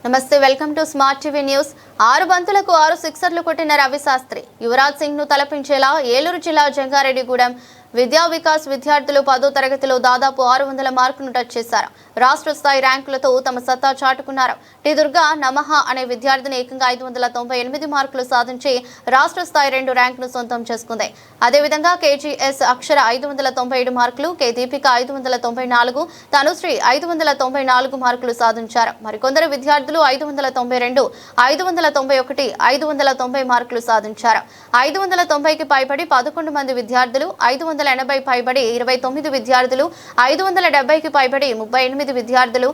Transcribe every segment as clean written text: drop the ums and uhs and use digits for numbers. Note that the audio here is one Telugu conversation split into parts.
నమస్తే, welcome to smart TV news. 6 బంతులకు 6 సిక్సర్లు కొట్టిన రవి శాస్త్రి యువరాజ్ సింగ్ ను తలపించేలా ఏలూరు జిల్లా జంగారెడ్డిగూడెం విద్యా వికాస్ విద్యార్థులు 10వ తరగతిలో దాదాపు 600 మార్కులను టచ్ చేశారు. రాష్ట్ర స్థాయి ర్యాంకులతో తమ సత్తా చాటుకున్నారు. టి దుర్గా నమహ అనే విద్యార్థిని ఏకంగా 598 మార్కులు సాధించి రాష్ట్ర స్థాయి 2 ర్యాంకును సొంతం చేసుకుంది. అదేవిధంగా కేజీఎస్ అక్షర 597 మార్కులు, కే దీపిక 594, తనుశ్రీ 594 మార్కులు సాధించారు. మరికొందరు విద్యార్థులు 592, 591, 590 మార్కులు సాధించారు. 590కి పైబడి 11 మంది విద్యార్థులు, 580 పైబడి 29 విద్యార్థులు, 570కి పైబడి 38 విద్యార్థులు,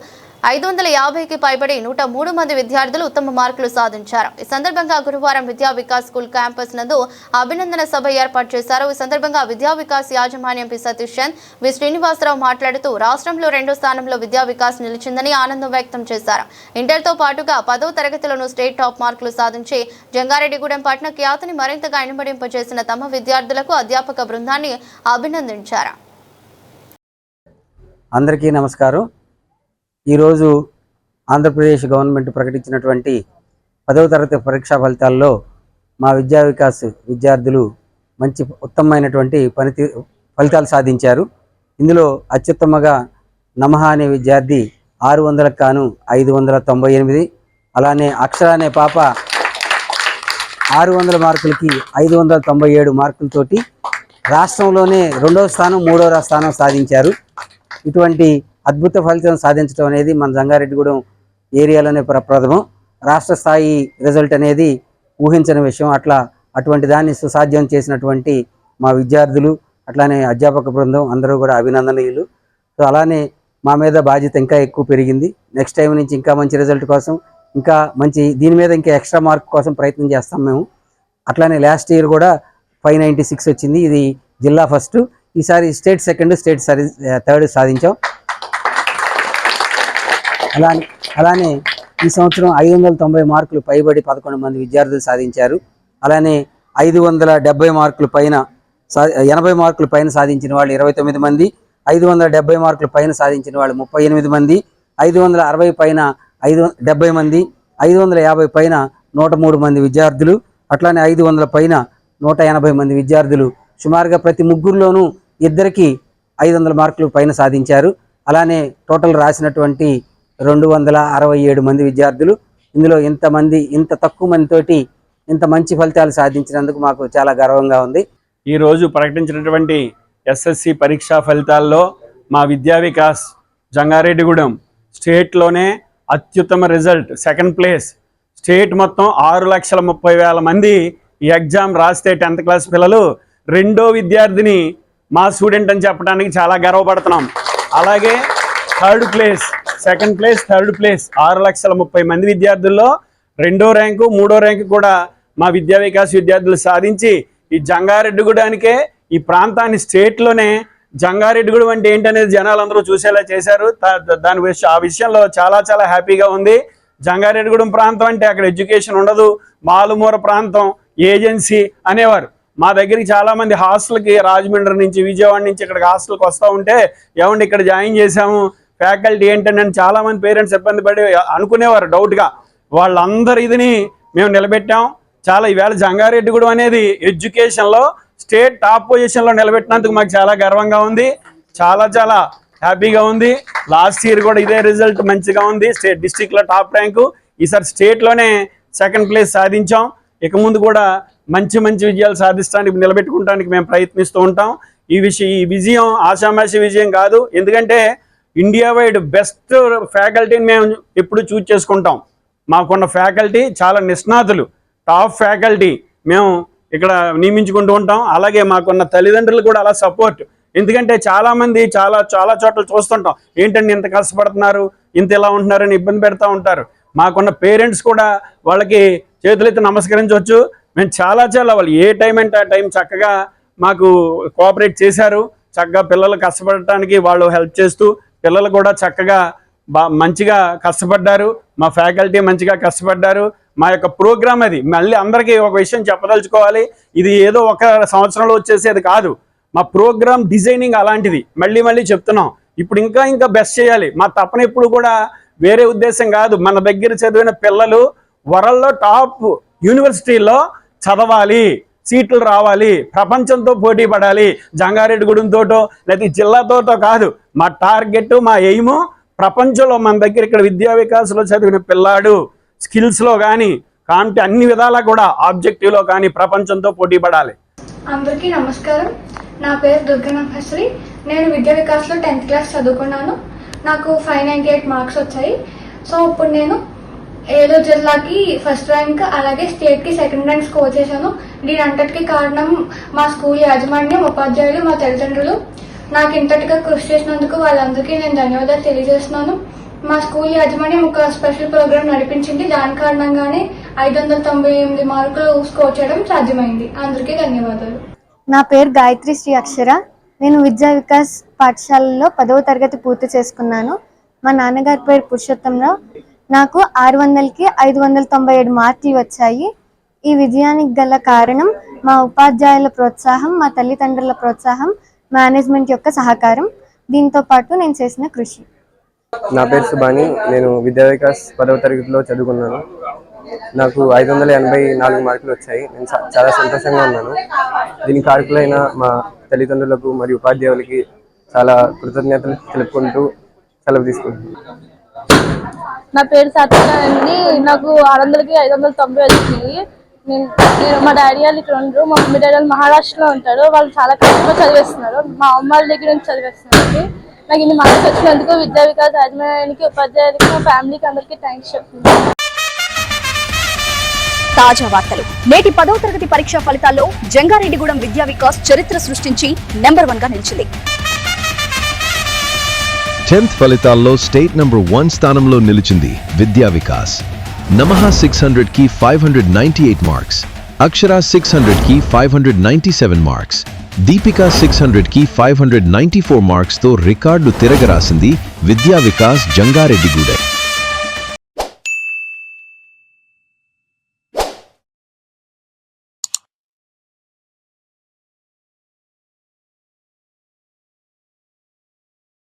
550కి పైబడి 103 మంది విద్యార్థులు ఉత్తమ మార్కులు సాధించారు. ఈ సందర్భంగా గురువారం విద్యా వికాస్ స్కూల్ క్యాంపస్ నందు అభినందన సభ ఏర్పాటు చేశారు. ఈ సందర్భంగా విద్యా వికాస్ యాజమాన్యం పి సతీష్ చంద్, వి శ్రీనివాసరావు మాట్లాడుతూ రాష్ట్రంలో 2వ స్థానంలో విద్యా వికాస్ నిలిచిందని ఆనందం వ్యక్తం చేశారు. ఇంటర్తో పాటుగా 10వ తరగతిలోనూ స్టేట్ టాప్ మార్కులు సాధించి జంగారెడ్డిగూడెం పట్టణ ఖ్యాతిని మరింతగా ఇనుమడింపజేసిన తమ విద్యార్థులకు అధ్యాపక బృందాన్ని అభినందించారు. అందరికీ నమస్కారం. ఈరోజు ఆంధ్రప్రదేశ్ గవర్నమెంట్ ప్రకటించినటువంటి 10వ తరగతి పరీక్షా ఫలితాల్లో మా విద్యా వికాస్ విద్యార్థులు మంచి ఉత్తమమైనటువంటి ఫలితాలు సాధించారు. ఇందులో అత్యుత్తమంగా నమహ అనే విద్యార్థి 600కు గాను 598, అలానే అక్షర అనే పాప 600 మార్కులకి 597 మార్కులతోటి రాష్ట్రంలోనే 2వ స్థానం 3వ స్థానం సాధించారు. ఇటువంటి అద్భుత ఫలితం సాధించడం అనేది మన జంగారెడ్డిగూడెం ఏరియాలోనే ప్రప్రథమం. రాష్ట్ర స్థాయి రిజల్ట్ అనేది ఊహించని విషయం. అటువంటి దాన్ని సుసాధ్యం చేసినటువంటి మా విద్యార్థులు, అట్లానే అధ్యాపక బృందం అందరూ కూడా అభినందనీయులు. సో అలానే మా మీద బాధ్యత ఇంకా ఎక్కువ పెరిగింది. నెక్స్ట్ టైం నుంచి ఇంకా మంచి రిజల్ట్ కోసం, ఇంకా మంచి దీని మీద ఇంకా ఎక్స్ట్రా మార్క్ కోసం ప్రయత్నం చేస్తాం మేము. అట్లానే లాస్ట్ ఇయర్ కూడా 596 వచ్చింది. ఇది జిల్లా ఫస్ట్. ఈసారి స్టేట్ సెకండ్, స్టేట్ థర్డ్ సాధించాం. అలానే ఈ సంవత్సరం 590 మార్కులు పైబడి 11 మంది విద్యార్థులు సాధించారు. అలానే 570 మార్కులు పైన 80 మార్కులు పైన సాధించిన వాళ్ళు 29 మంది, 570 మార్కులు పైన సాధించిన వాళ్ళు 38 మంది, 560 పైన 70 మంది, 550 పైన 103 మంది విద్యార్థులు, అట్లానే 500 పైన 180 మంది విద్యార్థులు, సుమారుగా ప్రతి ముగ్గురులోనూ ఇద్దరికి 500 మార్కులు పైన సాధించారు. అలానే టోటల్ రాసినటువంటి 267 మంది విద్యార్థులు. ఇందులో ఇంత తక్కువ మందితోటి ఇంత మంచి ఫలితాలు సాధించినందుకు మాకు చాలా గర్వంగా ఉంది. ఈరోజు ప్రకటించినటువంటి ఎస్ఎస్సి పరీక్షా ఫలితాల్లో మా విద్యా వికాస్ జంగారెడ్డిగూడెం స్టేట్లోనే అత్యుత్తమ రిజల్ట్, సెకండ్ ప్లేస్. స్టేట్ మొత్తం 6,30,000 మంది ఈ ఎగ్జామ్ రాస్తే 10th క్లాస్ పిల్లలు 2వ విద్యార్థిని మా స్టూడెంట్ అని చెప్పడానికి చాలా గర్వపడుతున్నాం. అలాగే third place, second place, third place 6,30,000 మంది విద్యార్థుల్లో 2వ ర్యాంకు 3వ ర్యాంకు కూడా మా విద్యా వికాస్ విద్యార్థులు సాధించి ఈ జంగారెడ్డిగూడెనికే, ఈ ప్రాంతాన్ని స్టేట్లోనే జంగారెడ్డిగూడెం అంటే ఏంటనేది జనాలందరూ చూసేలా చేశారు. ఆ విషయంలో చాలా చాలా హ్యాపీగా ఉంది. జంగారెడ్డిగూడెం ప్రాంతం అంటే అక్కడ ఎడ్యుకేషన్ ఉండదు, మాలుమూర ప్రాంతం, ఏజెన్సీ అనేవారు. మా దగ్గరికి చాలామంది హాస్టల్కి రాజమండ్రి నుంచి, విజయవాడ నుంచి ఇక్కడికి హాస్టల్కి వస్తూ ఉంటే, ఏమండి ఇక్కడ జాయిన్ చేశాము, ఫ్యాకల్టీ ఏంటని చాలామంది పేరెంట్స్ ఇబ్బంది పడి అనుకునేవారు డౌట్గా. వాళ్ళందరి ఇదిని మేము నిలబెట్టాం. ఈవేళ జంగారెడ్డిగూడెం అనేది ఎడ్యుకేషన్లో స్టేట్ టాప్ పొజిషన్లో నిలబెట్టినందుకు మాకు చాలా గర్వంగా ఉంది, చాలా చాలా హ్యాపీగా ఉంది. లాస్ట్ ఇయర్ కూడా ఇదే రిజల్ట్ మంచిగా ఉంది, స్టేట్ డిస్టిక్లో టాప్ ర్యాంకు. ఈసారి స్టేట్లోనే సెకండ్ ప్లేస్ సాధించాం. ఇక ముందు కూడా మంచి విజయాలు సాధించడానికి, నిలబెట్టుకోవడానికి మేము ప్రయత్నిస్తూ ఉంటాం. ఈ విజయం ఆషామాషి విజయం కాదు. ఎందుకంటే ఇండియా వైడ్ బెస్ట్ ఫ్యాకల్టీని మేము ఎప్పుడు చూజ్ చేసుకుంటాం. మాకున్న ఫ్యాకల్టీ చాలా నిష్ణాతులు, టాప్ ఫ్యాకల్టీ మేము ఇక్కడ నియమించుకుంటూ ఉంటాం. అలాగే మాకున్న తల్లిదండ్రులు కూడా అలా సపోర్ట్. ఎందుకంటే చాలామంది చాలా చోట్ల చూస్తుంటాం, ఏంటంటే ఇంత కష్టపడుతున్నారు, ఇంత ఇలా ఉంటున్నారని ఇబ్బంది పెడతా ఉంటారు. మాకున్న పేరెంట్స్ కూడా వాళ్ళకి చేతులెత్తి నమస్కరించవచ్చు. మేము చాలా వాళ్ళు ఏ టైం అంటే ఆ టైం చక్కగా మాకు కోఆపరేట్ చేశారు. చక్కగా పిల్లలు కష్టపడటానికి వాళ్ళు హెల్ప్ చేస్తూ, పిల్లలు కూడా చక్కగా మంచిగా కష్టపడ్డారు. మా ఫ్యాకల్టీ మంచిగా కష్టపడ్డారు. మా యొక్క ప్రోగ్రామ్ అది మళ్ళీ అందరికీ ఒక విషయం చెప్పదలుచుకోవాలి, ఇది ఏదో ఒక సంవత్సరంలో వచ్చేసేది కాదు. మా ప్రోగ్రామ్ డిజైనింగ్ అలాంటిది. మళ్ళీ చెప్తున్నాం, ఇప్పుడు ఇంకా బెస్ట్ చేయాలి. మా తపన ఎప్పుడు కూడా వేరే ఉద్దేశం కాదు. మన దగ్గర చదివిన పిల్లలు వరల్డ్లో టాప్ యూనివర్సిటీల్లో చదవాలి, సీట్లు రావాలి, ప్రపంచంతో పోటీ పడాలి. జంగారెడ్డిగూడెంతోటో లేదా జిల్లాతోటో కాదు. మా టార్గెట్, మా ఎయిమ్ ప్రపంచంలో మన దగ్గర ఇక్కడ విద్యా వికాస్లో చదివిన పిల్లాడు స్కిల్స్లో కానీ అన్ని విధాలా కూడా ఆబ్జెక్టివ్లో కానీ ప్రపంచంతో పోటీ పడాలి. అందరికీ నమస్కారం. నా పేరు దుర్గనభశ్రీ. నేను విద్యా వికాస్లో 10th క్లాస్ చదువుకున్నాను. నాకు 598 మార్క్స్ వచ్చాయి. సో ఇప్పుడు నేను ఏలూరు జిల్లాకి ఫస్ట్ ర్యాంక్, అలాగే స్టేట్కి సెకండ్ ర్యాంక్ స్కోర్ చేశాను. దీని అంతటికి కారణం మా స్కూల్ యాజమాన్యం, ఉపాధ్యాయులు, మా తల్లిదండ్రులు. నాకు ఇంతటిగా కృషి చేసినందుకు వాళ్ళందరికీ నేను ధన్యవాదాలు తెలియజేస్తున్నాను. మా స్కూల్ యాజమాన్యం ఒక స్పెషల్ ప్రోగ్రామ్ నడిపించింది. దాని కారణంగానే 598 మార్కులు స్కోర్ చేయడం సాధ్యమైంది. అందరికీ ధన్యవాదాలు. నా పేరు గాయత్రి శ్రీ అక్షర. నేను విద్యా వికాస్ పాఠశాలలో 10వ తరగతి పూర్తి చేసుకున్నాను. మా నాన్నగారి పేరు పురుషోత్తంరావు. నాకు 600కి 597 మార్కులు వచ్చాయి. ఈ విజయానికి గల కారణం మా ఉపాధ్యాయుల ప్రోత్సాహం, మా తల్లిదండ్రుల ప్రోత్సాహం, మేనేజ్మెంట్ యొక్క సహకారం, దీంతో పాటు నేను చేసిన కృషి. నా పేరు సుబాని. నేను విద్యా వికాస్ 10వ తరగతిలో చదువుకున్నాను. నాకు 584 మార్కులు వచ్చాయి. నేను చాలా సంతోషంగా ఉన్నాను. దీనికి కారకులైన మా తల్లిదండ్రులకు మరియు ఉపాధ్యాయులకి చాలా కృతజ్ఞతలు తెలుపుకుంటూ సెలవు తీసుకుంటున్నాను. నా పేరు సత్యన అండి. నాకు 600కి 590 వచ్చినాయి. నేను మా డాడీ వాళ్ళు ఇక్కడ ఉండరు. మా మమ్మీ డాడీ వాళ్ళు మహారాష్ట్రలో ఉంటారు. వాళ్ళు చాలా కష్టంగా చదివేస్తున్నారు. మా అమ్మ వాళ్ళ దగ్గర నుంచి చదివేస్తున్నారు. నాకు ఇన్ని మార్క్స్ వచ్చినందుకు విద్యా వికాస్ యాజమాన్యానికి, ఉపాధ్యాయులకి, మా ఫ్యామిలీకి అందరికీ థ్యాంక్స్ చెప్తున్నాను. తాజా వార్తలు. నేటి 10వ తరగతి పరీక్షా ఫలితాల్లో జంగారెడ్డిగూడెం విద్యా వికాస్ చరిత్ర సృష్టించి నెంబర్ 1 గా నిలిచింది. 10th ఫలితాల్లో స్టేట్ నంబర్ 1 స్థానంలో నిలిచింది విద్యా వికాస్. నమః 600కి 598 మార్క్స్, అక్షర 600కి 597 మార్క్స్, దీపిక 600కి 594 మార్క్స్ తో రికార్డు తిరగరాసింది విద్యా వికాస్ జంగారెడ్డిగూడెం.